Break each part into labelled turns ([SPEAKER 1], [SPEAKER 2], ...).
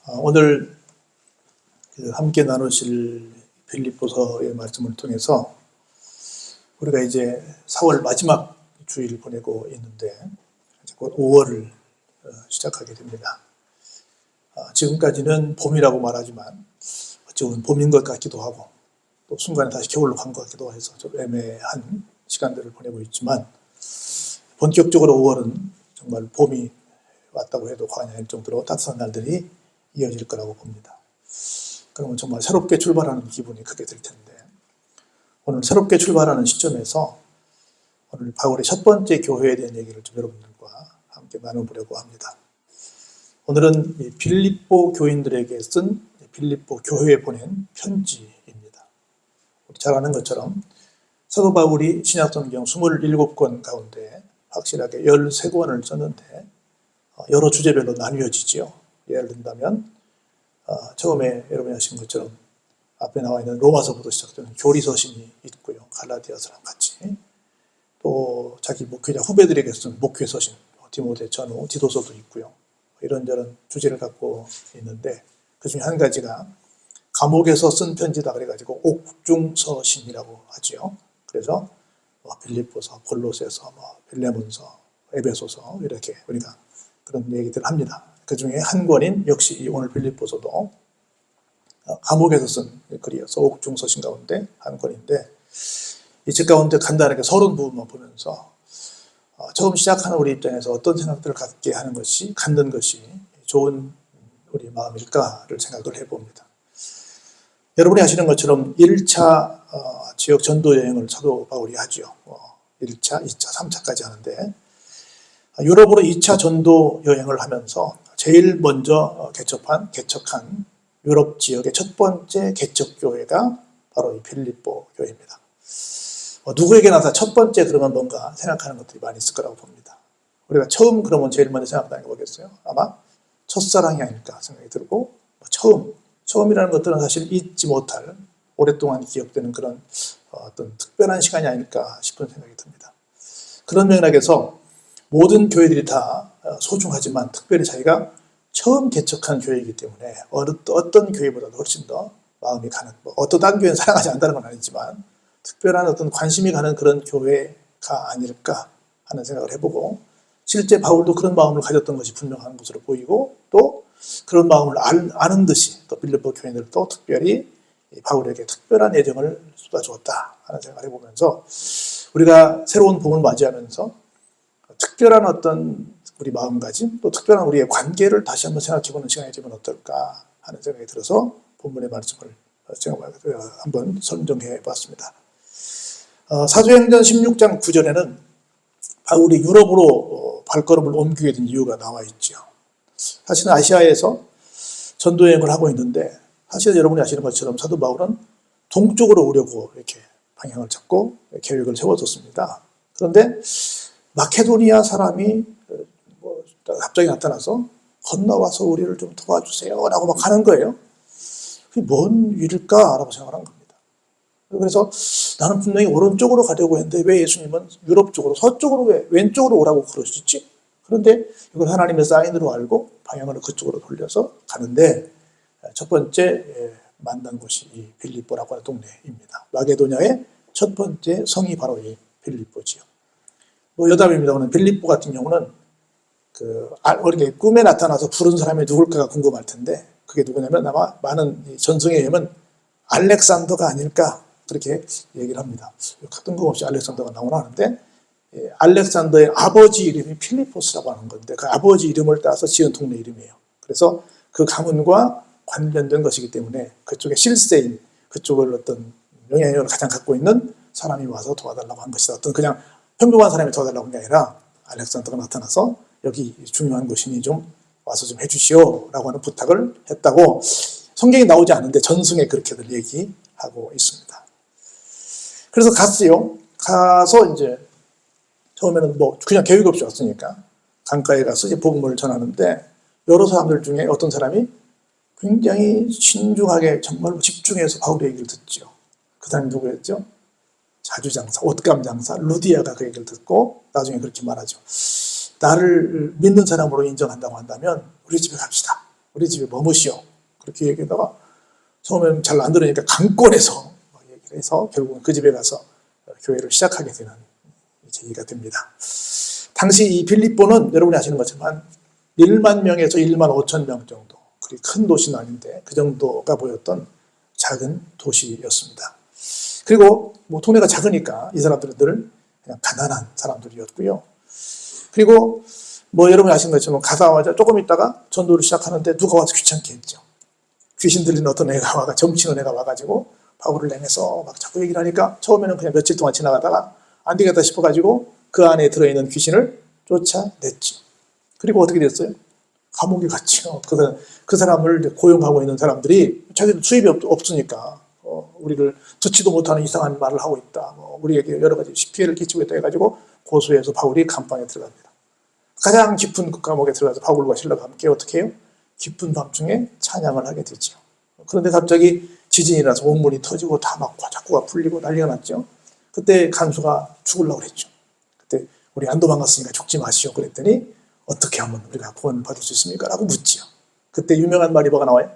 [SPEAKER 1] 오늘 함께 나누실 빌립보서의 말씀을 통해서 우리가 이제 4월 마지막 주일을 보내고 있는데 곧 5월을 시작하게 됩니다. 지금까지는 봄이라고 말하지만 어찌 보면 봄인 것 같기도 하고 또 순간에 다시 겨울로 간 것 같기도 해서 좀 애매한 시간들을 보내고 있지만 본격적으로 5월은 정말 봄이 왔다고 해도 과언이 아닐 정도로 따뜻한 날들이 이어질 거라고 봅니다. 그러면 정말 새롭게 출발하는 기분이 크게 들 텐데 오늘 새롭게 출발하는 시점에서 오늘 바울의 첫 번째 교회에 대한 얘기를 좀 여러분들과 함께 나눠보려고 합니다. 오늘은 빌립보 교인들에게 쓴 빌립보 교회에 보낸 편지입니다. 우리 잘 아는 것처럼 사도 바울이 신약성경 27권 가운데 확실하게 13권을 썼는데 여러 주제별로 나뉘어지지요. 예를 든다면 처음에 여러분이 아시는 것처럼 앞에 나와 있는 로마서부터 시작되는 교리서신이 있고요. 갈라디아서랑 같이 또 자기 목회자 후배들에게 쓴 목회서신 디모데 전후 디도서도 있고요. 이런저런 주제를 갖고 있는데 그 중에 한 가지가 감옥에서 쓴 편지다 그래가지고 옥중서신이라고 하지요. 그래서 빌립보서, 골로새서, 빌레몬서, 에베소서 이렇게 우리가 그런 얘기들을 합니다. 그 중에 한 권인 역시 이 오늘 빌립보서도 감옥에서 쓴 글이어서 옥중서신 가운데 한 권인데 이 책 가운데 간단하게 서론 부분만 보면서 처음 시작하는 우리 입장에서 어떤 생각들을 갖는 것이 좋은 우리 마음일까를 생각을 해봅니다. 여러분이 아시는 것처럼 1차 지역 전도 여행을 사도 바울이 하죠. 1차, 2차, 3차까지 하는데 유럽으로 2차 전도 여행을 하면서 제일 먼저 개척한 유럽 지역의 첫 번째 개척교회가 바로 이 빌립보 교회입니다. 누구에게나 다 첫 번째 그러면 뭔가 생각하는 것들이 많이 있을 거라고 봅니다. 우리가 처음 그러면 제일 먼저 생각하는 게 뭐겠어요? 아마 첫사랑이 아닐까 생각이 들고 처음이라는 것들은 사실 잊지 못할 오랫동안 기억되는 그런 어떤 특별한 시간이 아닐까 싶은 생각이 듭니다. 그런 맥락에서 모든 교회들이 다 소중하지만 특별히 자기가 처음 개척한 교회이기 때문에 어떤 교회보다도 훨씬 더 마음이 가는 어떤 다른 교회는 사랑하지 않는다는 건 아니지만 특별한 어떤 관심이 가는 그런 교회가 아닐까 하는 생각을 해보고 실제 바울도 그런 마음을 가졌던 것이 분명한 것으로 보이고 또 그런 마음을 아는 듯이 또 빌립보 교인들도 특별히 바울에게 특별한 애정을 쏟아주었다 하는 생각을 해보면서 우리가 새로운 봄을 맞이하면서 특별한 어떤 우리 마음가짐 또 특별한 우리의 관계를 다시 한번 생각해보는 시간이 되면 어떨까 하는 생각이 들어서 본문의 말씀을 한번 선정해 봤습니다. 사도행전 16장 9절에는 바울이 유럽으로 발걸음을 옮기게 된 이유가 나와 있죠. 사실은 아시아에서 전도여행을 하고 있는데 사실 여러분이 아시는 것처럼 사도 바울은 동쪽으로 오려고 이렇게 방향을 잡고 계획을 세워뒀습니다. 그런데 마케도니아 사람이 갑자기 나타나서 건너와서 우리를 좀 도와주세요 라고 막 하는 거예요. 그게 뭔 일일까 라고 생각을 한 겁니다. 그래서 나는 분명히 오른쪽으로 가려고 했는데 왜 예수님은 유럽 쪽으로 서쪽으로 왜 왼쪽으로 오라고 그러시지? 그런데 이걸 하나님의 사인으로 알고 방향을 그쪽으로 돌려서 가는데 첫 번째 만난 곳이 이 빌립보라고 하는 동네입니다. 마게도냐의 첫 번째 성이 바로 이 빌립보지요. 여담입니다만 빌립보 같은 경우는 이렇게 꿈에 나타나서 부른 사람이 누굴까가 궁금할 텐데 그게 누구냐면 아마 많은 전승에 의하면 알렉산더가 아닐까 그렇게 얘기를 합니다. 뜬금없이 알렉산더가 나오나 하는데 알렉산더의 아버지 이름이 필리포스라고 하는 건데 그 아버지 이름을 따서 지은 동네 이름이에요. 그래서 그 가문과 관련된 것이기 때문에 그쪽의 실세인 그쪽을 어떤 영향력을 가장 갖고 있는 사람이 와서 도와달라고 한 것이다. 어떤 그냥 평범한 사람이 도와달라고 한 게 아니라 알렉산더가 나타나서 여기 중요한 것이니 좀 와서 좀 해주시오 라고 하는 부탁을 했다고 성경이 나오지 않는데 전승에 그렇게들 얘기하고 있습니다. 그래서 갔어요. 가서 이제 처음에는 그냥 계획 없이 왔으니까 강가에 가서 이제 복음을 전하는데 여러 사람들 중에 어떤 사람이 굉장히 신중하게 정말로 집중해서 바울의 얘기를 듣죠. 그 사람이 누구였죠? 자주장사, 옷감 장사 루디아가 그 얘기를 듣고 나중에 그렇게 말하죠. 나를 믿는 사람으로 인정한다고 한다면 우리 집에 갑시다. 우리 집에 머무시오. 그렇게 얘기하다가 처음에는 잘 안 들으니까 강권해서 얘기를 해서 결국은 그 집에 가서 교회를 시작하게 되는 계기가 됩니다. 당시 이 빌립보는 여러분이 아시는 것처럼 1만 명에서 1만 5천 명 정도, 그리 큰 도시는 아닌데 그 정도가 보였던 작은 도시였습니다. 그리고 뭐 동네가 작으니까 이 사람들은 늘 그냥 가난한 사람들이었고요. 그리고 뭐 여러분이 아시는 것처럼 가자마자 조금 있다가 전도를 시작하는데 누가 와서 귀찮게 했죠. 귀신 들린 어떤 애가 와가 점치는 애가 와가지고 바울을 내면서 막 자꾸 얘기를 하니까 처음에는 그냥 며칠 동안 지나가다가 안 되겠다 싶어가지고 그 안에 들어있는 귀신을 쫓아냈죠. 그리고 어떻게 됐어요? 감옥에 갔죠. 그 사람을 고용하고 있는 사람들이 자기도 수입이 없으니까 우리를 듣지도 못하는 이상한 말을 하고 있다. 우리에게 여러 가지 피해를 끼치고 있다 해가지고 고소해서 바울이 감방에 들어갑니다. 가장 깊은 그 감옥에 들어가서 바울과 실라가 함께 어떻게 해요? 깊은 밤중에 찬양을 하게 되죠. 그런데 갑자기 지진이 나서 온문이 터지고 다 막 자꾸가 풀리고 난리가 났죠. 그때 간수가 죽으려고 그랬죠. 그때 우리 안 도망갔으니까 죽지 마시오 그랬더니 어떻게 하면 우리가 구원을 받을 수 있습니까? 라고 묻지요. 그때 유명한 말이 뭐가 나와요?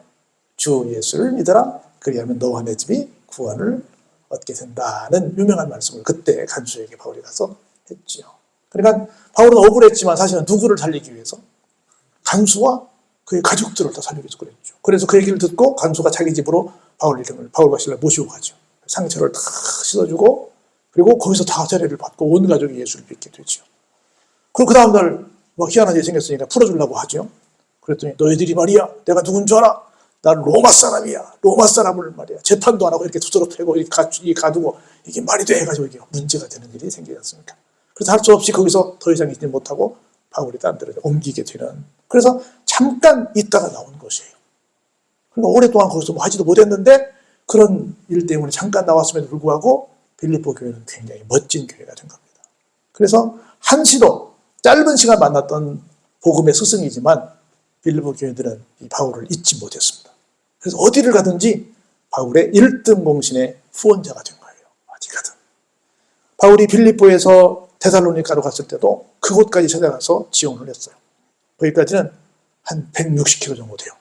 [SPEAKER 1] 주 예수를 믿어라. 그리하면 너와 내 집이 구원을 얻게 된다는 유명한 말씀을 그때 간수에게 바울이 가서 했지요. 그러니까 바울은 억울했지만 사실은 누구를 살리기 위해서? 간수와 그의 가족들을 다 살리기 위해서 그랬죠. 그래서 그 얘기를 듣고 간수가 자기 집으로 바울과 실라 모시고 가죠. 상처를 다 씻어주고 그리고 거기서 다 세례를 받고 온 가족이 예수를 믿게 되죠. 그리고 그 다음날 뭐 희한한 일이 생겼으니까 풀어주려고 하죠. 그랬더니 너희들이 말이야 내가 누군 줄 알아? 난 로마 사람이야. 로마 사람을 말이야 재판도 안 하고 이렇게 두드러 패고 이렇게 가두고 이게 말이 돼 해가지고 이게 문제가 되는 일이 생기지 않습니까? 그래서 할 수 없이 거기서 더 이상 있지 못하고 바울이 딴 데로 옮기게 되는, 그래서 잠깐 있다가 나온 것이에요. 그러니까 오랫동안 거기서 뭐 하지도 못했는데 그런 일 때문에 잠깐 나왔음에도 불구하고 빌립보 교회는 굉장히 멋진 교회가 된 겁니다. 그래서 한시도 짧은 시간 만났던 복음의 스승이지만 빌립보 교회들은 이 바울을 잊지 못했습니다. 그래서 어디를 가든지 바울의 1등 공신의 후원자가 된 거예요. 어디 가든. 바울이 빌립보에서 데살로니가로 갔을 때도 그곳까지 찾아가서 지원을 했어요. 거기까지는 한 160km 정도 돼요.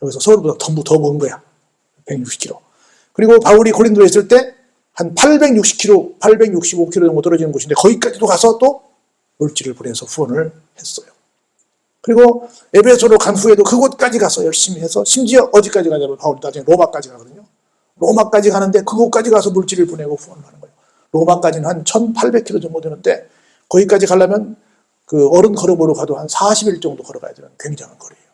[SPEAKER 1] 여기서 서울보다 더 먼 거야. 160km. 그리고 바울이 고린도에 있을 때 한 860km, 865km 정도 떨어지는 곳인데 거기까지도 가서 또 물질을 보내서 후원을 했어요. 그리고 에베소로 간 후에도 그곳까지 가서 열심히 해서 심지어 어디까지 가냐면 바울이 나중에 로마까지 가거든요. 로마까지 가는데 그곳까지 가서 물질을 보내고 후원을 하는 거예요. 로마까지는 한 1800km 정도 되는데 거기까지 가려면 그 어른 걸음으로 가도 한 40일 정도 걸어가야 되는 굉장한 거리예요.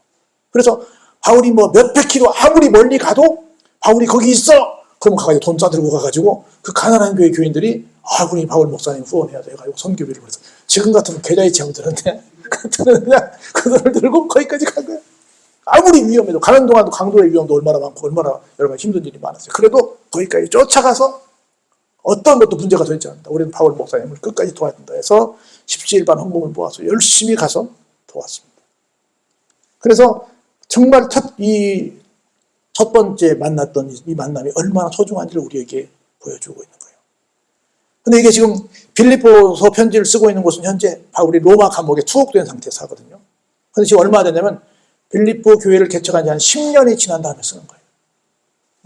[SPEAKER 1] 그래서 바울이 뭐 몇백 킬로 아무리 멀리 가도 바울이 거기 있어! 그럼 가가지고 돈 싸들고 가가지고 그 가난한 교회 교인들이 우리 바울 목사님 후원해야 돼 해가지고 선교비를 보내서 지금 같으면 계좌이체 하고 드는데 그때는 그냥 그 돈을 들고 거기까지 간 거예요. 아무리 위험해도 가는 동안도 강도의 위험도 얼마나 많고 얼마나 여러 가지 힘든 일이 많았어요. 그래도 거기까지 쫓아가서 어떤 것도 문제가 되지 않는다. 우리는 바울 목사님을 끝까지 도와야 된다 해서 십시일반 헌금을 모아서 열심히 가서 도왔습니다. 그래서 정말 첫 번째 만났던 이 만남이 얼마나 소중한지를 우리에게 보여주고 있는 거예요. 근데 이게 지금 빌립보서 편지를 쓰고 있는 곳은 현재 바울이 로마 감옥에 투옥된 상태에서 하거든요. 근데 지금 얼마나 됐냐면 빌립보 교회를 개척한 지 한 10년이 지난 다음에 쓰는 거예요.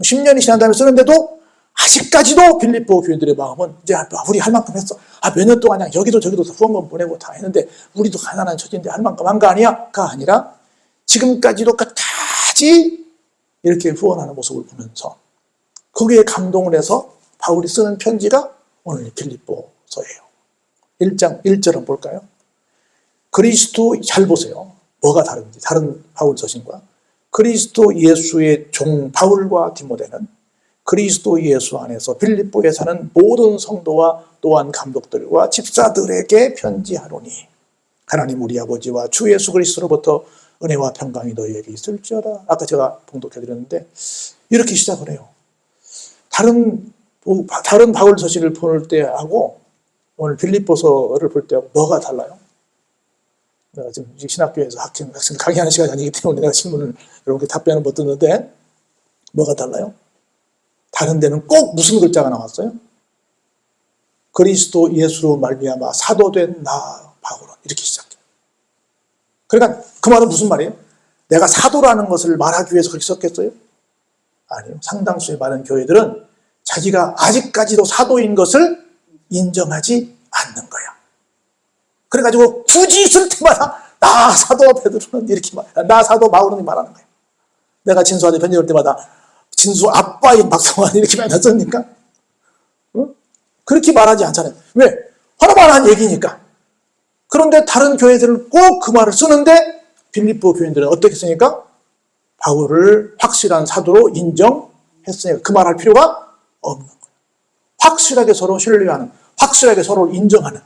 [SPEAKER 1] 10년이 지난 다음에 쓰는데도 아직까지도 빌립보 교인들의 마음은 이제 우리 할 만큼 했어. 몇 년 동안 그냥 여기도 저기도 후원금 보내고 다 했는데 우리도 가난한 처지인데 할 만큼 한 거 아니야?가 아니라 지금까지도 끝까지 이렇게 후원하는 모습을 보면서 거기에 감동을 해서 바울이 쓰는 편지가 오늘 빌립보서예요. 1장 1절은 볼까요? 그리스도, 잘 보세요. 뭐가 다른지, 다른 바울 서신과 그리스도 예수의 종 바울과 디모데는 그리스도 예수 안에서 빌립보에 사는 모든 성도와 또한 감독들과 집사들에게 편지하노니 하나님 우리 아버지와 주 예수 그리스도로부터 은혜와 평강이 너희에게 있을지어다. 아까 제가 봉독해드렸는데 이렇게 시작을 해요. 다른 바울 서신을 볼 때하고 오늘 빌립보서를 볼 때하고 뭐가 달라요? 내가 지금 신학교에서 학생 강의하는 시간이 아니기 때문에 내가 질문을 여러분께 답변을 못 듣는데 뭐가 달라요? 다른 데는 꼭 무슨 글자가 나왔어요? 그리스도 예수로 말미암아 사도된 나 바울은 이렇게 시작해요. 그러니까 그 말은 무슨 말이에요? 내가 사도라는 것을 말하기 위해서 그렇게 썼겠어요? 아니요. 상당수의 많은 교회들은 자기가 아직까지도 사도인 것을 인정하지 않는 거야. 그래가지고 굳이 있을 때마다 나 사도 베드로는 이렇게 나 사도 바울은 말하는 거야. 내가 진수한테 편지 올 때마다 진수 아빠인 박성환 이렇게 많이 썼습니까? 어? 그렇게 말하지 않잖아요. 왜? 하나만 한 얘기니까. 그런데 다른 교회들은 꼭 그 말을 쓰는데 빌립보 교인들은 어떻게 쓰니까? 바울을 확실한 사도로 인정했으니까 그 말할 필요가 없는 거예요. 확실하게 서로 신뢰하는, 확실하게 서로를 인정하는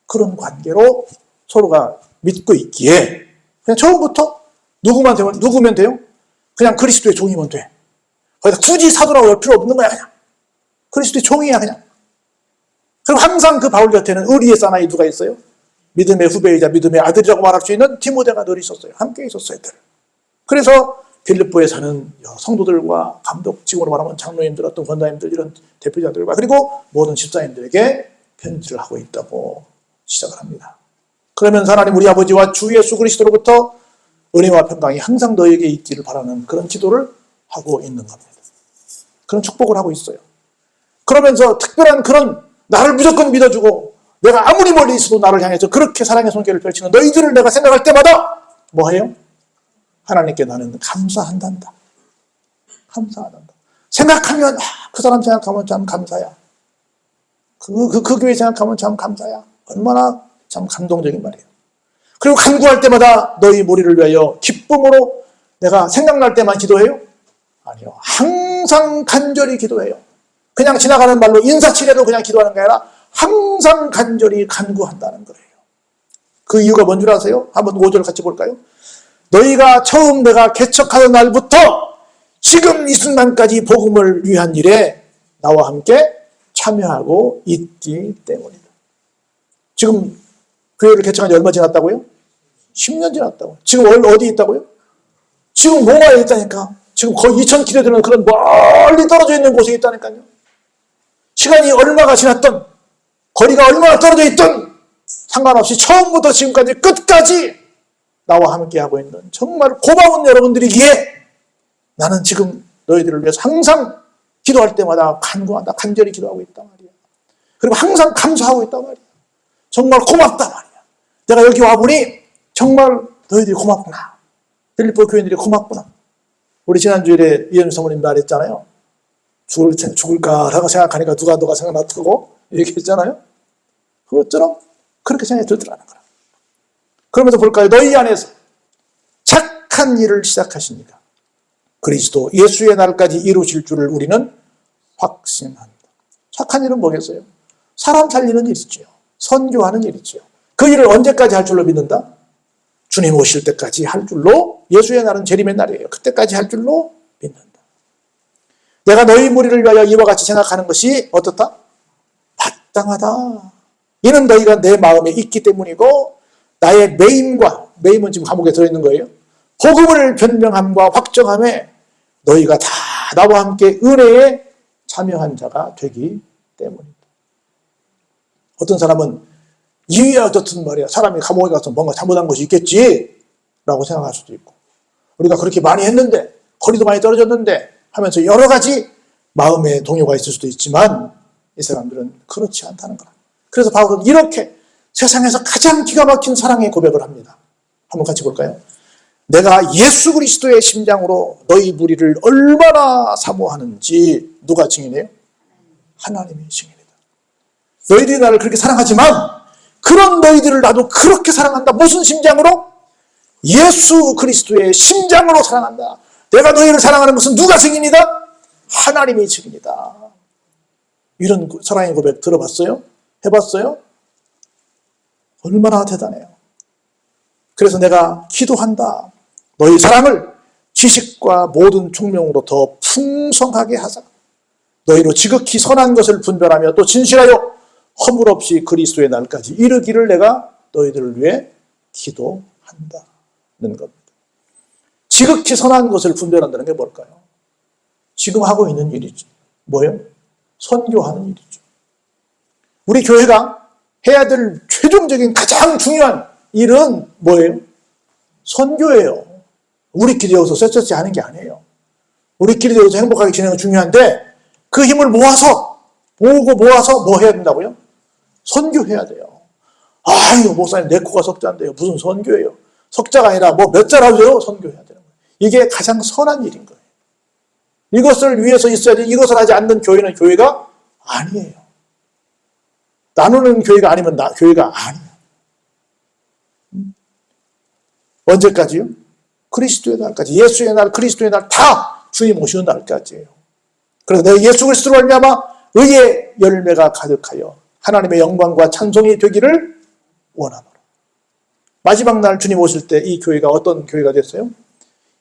[SPEAKER 1] 그런 관계로 서로가 믿고 있기에 그냥 처음부터 누구면 돼요? 그냥 그리스도의 종이면 돼. 거기다 굳이 사도라고 할 필요 없는 거야. 그냥 그리스도의 종이야 그냥. 그럼 항상 그 바울 곁에는 의리의 사나이 누가 있어요? 믿음의 후배이자 믿음의 아들이라고 말할 수 있는 디모데가 늘 있었어요. 함께 있었어요. 늘. 그래서 빌립보에 사는 성도들과 감독, 지금으로 말하면 장로님들, 어떤 권사님들, 이런 대표자들과 그리고 모든 집사님들에게 편지를 하고 있다고 시작을 합니다. 그러면서 하나님 우리 아버지와 주 예수 그리스도로부터 은혜와 평강이 항상 너에게 있기를 바라는 그런 기도를 하고 있는 겁니다. 그런 축복을 하고 있어요. 그러면서 특별한 그런 나를 무조건 믿어주고 내가 아무리 멀리 있어도 나를 향해서 그렇게 사랑의 손길을 펼치는 너희들을 내가 생각할 때마다 뭐 해요? 하나님께 나는 감사한단다. 감사한단다. 생각하면 그 사람 생각하면 참 감사야. 그 교회 생각하면 참 감사야. 얼마나 참 감동적인 말이에요. 그리고 간구할 때마다 너희 무리를 위하여 기쁨으로 내가 생각날 때만 기도해요? 아니요. 항상 간절히 기도해요. 그냥 지나가는 말로 인사치레로 그냥 기도하는 게 아니라 항상 간절히 간구한다는 거예요. 그 이유가 뭔 줄 아세요? 한번 5절 같이 볼까요? 너희가 처음 내가 개척하던 날부터 지금 이 순간까지 복음을 위한 일에 나와 함께 참여하고 있기 때문이다. 지금 교회를 개척한 지 얼마 지났다고요? 10년 지났다고요. 지금 어디 있다고요? 지금 몽화에 있다니까. 지금 거의 2000km 되는 그런 멀리 떨어져 있는 곳에 있다니까요. 시간이 얼마가 지났던, 거리가 얼마나 떨어져 있던 상관없이 처음부터 지금까지 끝까지 나와 함께하고 있는 정말 고마운 여러분들이기에 나는 지금 너희들을 위해서 항상 기도할 때마다 간구한다. 간절히 기도하고 있단 말이야. 그리고 항상 감사하고 있단 말이야. 정말 고맙단 말이야. 내가 여기 와보니 정말 너희들이 고맙구나. 빌립보 교인들이 고맙구나. 우리 지난주일에 이현주 사모님 말했잖아요. 죽을까라고 생각하니까 누가 너가 생각났다고 얘기했잖아요. 그것처럼 그렇게 생각이 들더라는 거야. 그러면서 볼까요? 너희 안에서 착한 일을 시작하시니까 그리스도 예수의 날까지 이루실 줄을 우리는 확신한다. 착한 일은 뭐겠어요? 사람 살리는 일이지요. 선교하는 일이지요. 그 일을 언제까지 할 줄로 믿는다? 주님 오실 때까지 할 줄로, 예수의 날은 재림의 날이에요. 그때까지 할 줄로 믿는다. 내가 너희 무리를 위하여 이와 같이 생각하는 것이 어떻다? 마땅하다. 이는 너희가 내 마음에 있기 때문이고 나의 매임은 지금 감옥에 들어있는 거예요. 복음을 변명함과 확정함에 너희가 다 나와 함께 은혜에 참여한 자가 되기 때문이다. 어떤 사람은 이유야 어떻든 말이야. 사람이 감옥에 가서 뭔가 잘못한 것이 있겠지 라고 생각할 수도 있고, 우리가 그렇게 많이 했는데 거리도 많이 떨어졌는데 하면서 여러 가지 마음의 동요가 있을 수도 있지만 이 사람들은 그렇지 않다는 거야. 그래서 바울은 이렇게 세상에서 가장 기가 막힌 사랑의 고백을 합니다. 한번 같이 볼까요? 내가 예수 그리스도의 심장으로 너희 무리를 얼마나 사모하는지 누가 증인해요? 하나님이 증인이다. 너희들이 나를 그렇게 사랑하지만 그런 너희들을 나도 그렇게 사랑한다. 무슨 심장으로? 예수 그리스도의 심장으로 사랑한다. 내가 너희를 사랑하는 것은 누가 증인이다? 하나님이 증인이다. 이런 사랑의 고백 들어봤어요? 해봤어요? 얼마나 대단해요. 그래서 내가 기도한다. 너희 사랑을 지식과 모든 총명으로 더 풍성하게 하자. 너희로 지극히 선한 것을 분별하며 또 진실하여 허물 없이 그리스도의 날까지 이르기를 내가 너희들을 위해 기도한다는 겁니다. 지극히 선한 것을 분별한다는 게 뭘까요? 지금 하고 있는 일이죠. 뭐예요? 선교하는 일이죠. 우리 교회가 해야 될 최종적인 가장 중요한 일은 뭐예요? 선교예요. 우리끼리 여기서 쎄쎄쎄 하는 게 아니에요. 우리끼리 여기서 행복하게 지내는 건 중요한데 그 힘을 모아서 모아서 뭐 해야 된다고요? 선교해야 돼요. 아유 목사님 내 코가 석자인데요. 무슨 선교예요? 석자가 아니라 뭐 몇 자라고요? 선교해야 되는 거예요. 이게 가장 선한 일인 거예요. 이것을 위해서 있어야지 이것을 하지 않는 교회는 교회가 아니에요. 나누는 교회가 아니면 교회가 아니에요. 언제까지요? 그리스도의 날까지. 예수의 날, 그리스도의 날 다 주님 오시는 날까지예요. 그래서 내가 예수 그리스도로 말미암아 의의 열매가 가득하여 하나님의 영광과 찬송이 되기를 원하노라. 마지막 날 주님 오실 때 이 교회가 어떤 교회가 됐어요?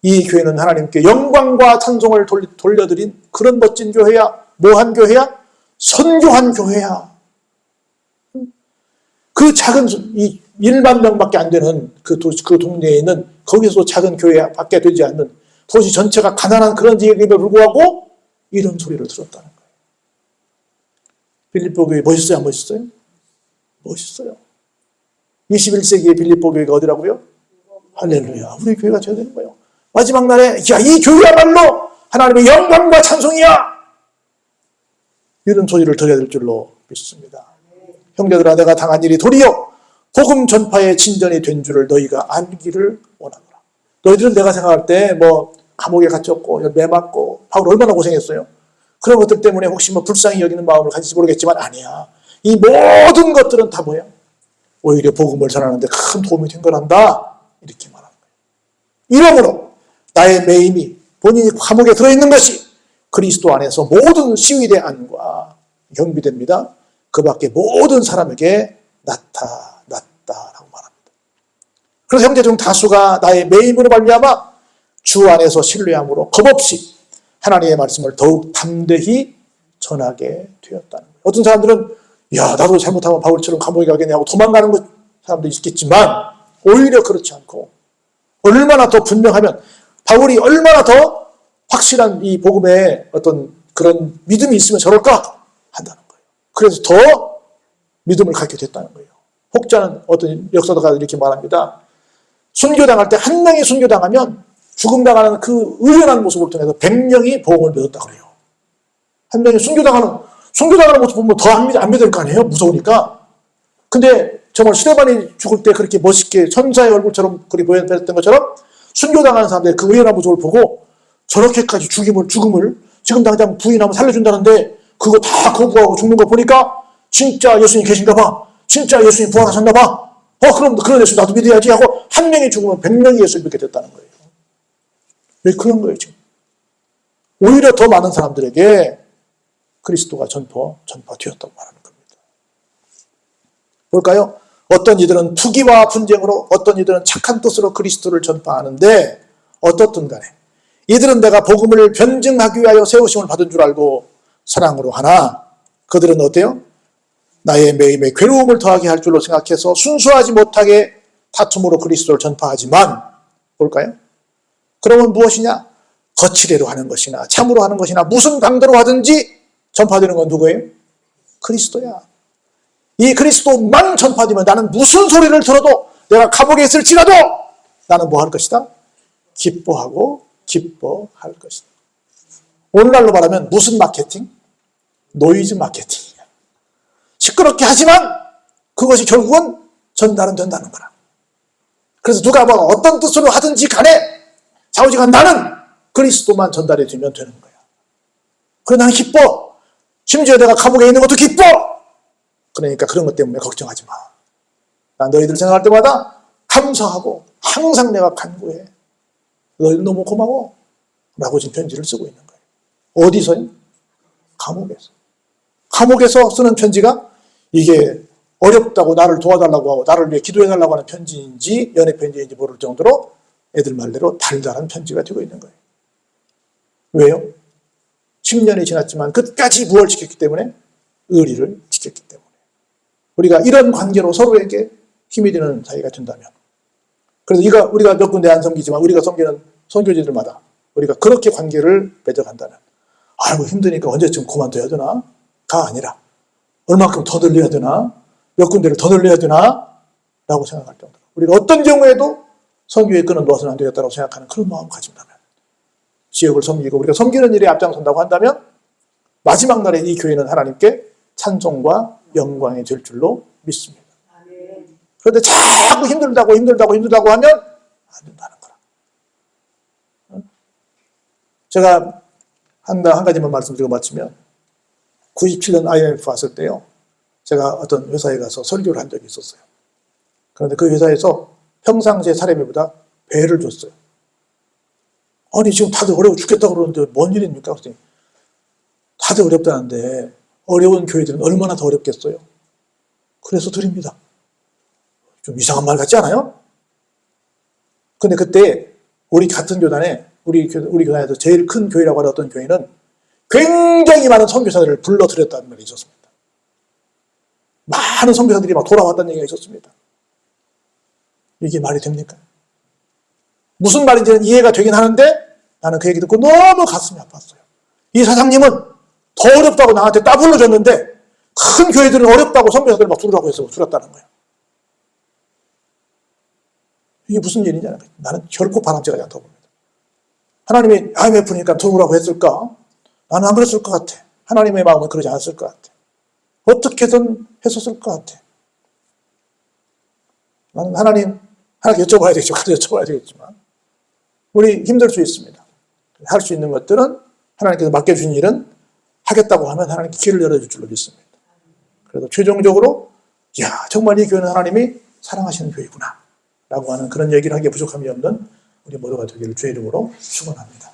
[SPEAKER 1] 이 교회는 하나님께 영광과 찬송을 돌려드린 그런 멋진 교회야. 뭐한 교회야? 선교한 교회야. 그 작은 이 1만 명밖에 안 되는 그 동네에 있는 거기서 작은 교회밖에 되지 않는 도시 전체가 가난한 그런 지역임에 불구하고 이런 소리를 들었다는 거예요. 빌립보 교회 멋있어요? 안 멋있어요? 멋있어요. 21세기의 빌립보 교회가 어디라고요? 할렐루야. 우리 교회가 되어야 되는 거예요. 마지막 날에 야, 이 교회야말로 하나님의 영광과 찬송이야. 이런 소리를 들어야 될 줄로 믿습니다. 형제들아 내가 당한 일이 도리어 복음 전파의 진전이 된 줄을 너희가 알기를 원하노라. 너희들은 내가 생각할 때 뭐 감옥에 갇혔고 매 맞고 바울 얼마나 고생했어요. 그런 것들 때문에 혹시 뭐 불쌍히 여기는 마음을 가질지 모르겠지만 아니야. 이 모든 것들은 다 뭐야? 오히려 복음을 전하는 데 큰 도움이 된 거란다. 이렇게 말하는 거예요. 이러므로 나의 매임이 본인이 감옥에 들어있는 것이 그리스도 안에서 모든 시위대 안과 경비됩니다. 그 밖에 모든 사람에게 나타났다라고 말합니다. 그래서 형제 중 다수가 나의 매임으로 말미암아 주 안에서 신뢰함으로 겁없이 하나님의 말씀을 더욱 담대히 전하게 되었다는 거예요. 어떤 사람들은 야 나도 잘못하면 바울처럼 감옥에 가겠네 하고 도망가는 사람도 있겠지만 오히려 그렇지 않고 얼마나 더 분명하면 바울이 얼마나 더 확실한 이 복음에 어떤 그런 믿음이 있으면 저럴까 한다는 거예요. 그래서 더 믿음을 갖게 됐다는 거예요. 혹자는 어떤 역사가들이 이렇게 말합니다. 순교당할 때 한 명이 순교당하면 죽음당하는 그 의연한 모습을 통해서 100명이 복음을 믿었다 그래요. 한 명이 순교당하는 모습 보면 더 안 믿을 거 아니에요? 무서우니까. 근데 정말 스데반이 죽을 때 그렇게 멋있게 천사의 얼굴처럼 그리 보였던 것처럼 순교당하는 사람들의 그 의연한 모습을 보고 저렇게까지 죽음을 지금 당장 부인하면 살려준다는데 그거 다 거부하고 죽는 거 보니까 진짜 예수님 계신가 봐. 진짜 예수님 부활하셨나 봐. 그럼 그런 예수 나도 믿어야지 하고 한 명이 죽으면 100명이 예수를 믿게 됐다는 거예요. 왜 그런 거예요 지금. 오히려 더 많은 사람들에게 그리스도가 전파되었다고 말하는 겁니다. 볼까요? 어떤 이들은 투기와 분쟁으로 어떤 이들은 착한 뜻으로 그리스도를 전파하는데 어떻든 간에 이들은 내가 복음을 변증하기 위하여 세우심을 받은 줄 알고 사랑으로 하나 그들은 어때요? 나의 매임에 괴로움을 더하게 할 줄로 생각해서 순수하지 못하게 다툼으로 그리스도를 전파하지만 볼까요? 그러면 무엇이냐? 거칠애로 하는 것이나 참으로 하는 것이나 무슨 강도로 하든지 전파되는 건 누구예요? 그리스도야. 이 그리스도만 전파되면 나는 무슨 소리를 들어도 내가 감옥에 있을지라도 나는 뭐 할 것이다? 기뻐할 것이다. 오늘날로 말하면 무슨 마케팅? 노이즈 마케팅이야. 시끄럽게 하지만 그것이 결국은 전달은 된다는 거라. 그래서 누가 뭐 어떤 뜻으로 하든지 간에 좌우지간 나는 그리스도만 전달해 주면 되는 거야. 그래 나는 기뻐. 심지어 내가 감옥에 있는 것도 기뻐. 그러니까 그런 것 때문에 걱정하지 마. 난 너희들 생각할 때마다 감사하고 항상 내가 간구해. 너희들 너무 고마워. 라고 지금 편지를 쓰고 있는 거예요. 어디서요? 감옥에서. 감옥에서 쓰는 편지가 이게 어렵다고 나를 도와달라고 하고 나를 위해 기도해달라고 하는 편지인지 연애 편지인지 모를 정도로 애들 말대로 달달한 편지가 되고 있는 거예요. 왜요? 10년이 지났지만 끝까지 부활시켰기 때문에 의리를 지켰기 때문에 우리가 이런 관계로 서로에게 힘이 되는 사이가 된다면 그래서 우리가 몇 군데 안 섬기지만 우리가 섬기는 선교지들마다 우리가 그렇게 관계를 맺어간다면 아이고 힘드니까 언제쯤 그만둬야 되나? 가 아니라 얼마큼 더 늘려야 되나? 몇 군데를 더 늘려야 되나? 라고 생각할 정도로 우리가 어떤 경우에도 선교의 끈은 놓아서는 안 되겠다고 생각하는 그런 마음을 가진다면, 지역을 섬기고 우리가 섬기는 일에 앞장선다고 한다면 마지막 날에 이 교회는 하나님께 찬송과 영광이 될 줄로 믿습니다. 그런데 자꾸 힘들다고 하면 안 된다는 거라. 제가 한 가지만 말씀드리고 마치면, 97년 IMF 왔을 때요, 제가 어떤 회사에 가서 설교를 한 적이 있었어요. 그런데 그 회사에서 평상시에 사례비보다 배를 줬어요. 아니 지금 다들 어려워 죽겠다고 그러는데 뭔 일입니까? 그랬더니 다들 어렵다는데 어려운 교회들은 얼마나 더 어렵겠어요. 그래서 드립니다. 좀 이상한 말 같지 않아요? 근데 그때 우리 같은 교단에, 우리 교단에서 제일 큰 교회라고 하는 어떤 교회는 굉장히 많은 선교사들을 불러들였다는 말이 있었습니다. 많은 선교사들이 막 돌아왔다는 얘기가 있었습니다. 이게 말이 됩니까? 무슨 말인지는 이해가 되긴 하는데 나는 그 얘기 듣고 너무 가슴이 아팠어요. 이 사장님은 더 어렵다고 나한테 따블로 줬는데 큰 교회들은 어렵다고 선교사들 막 들으라고 해서 들었다는 거예요. 이게 무슨 일이냐? 나는 결코 바람직하지 않다고 봅니다. 하나님이 IMF니까 들어오라고 했을까? 나는 안 그랬을 것 같아. 하나님의 마음은 그러지 않았을 것 같아. 어떻게든 했었을 것 같아. 나는 하나님께 여쭤봐야 되겠죠. 여쭤봐야 되겠지만 우리 힘들 수 있습니다. 할 수 있는 것들은, 하나님께서 맡겨주신 일은 하겠다고 하면 하나님께 길을 열어줄 줄로 믿습니다. 그래서 최종적으로 정말 이 교회는 하나님이 사랑하시는 교회구나 라고 하는 그런 얘기를 하기에 부족함이 없는 우리 모두가 되기를 주의 이름으로 축원합니다.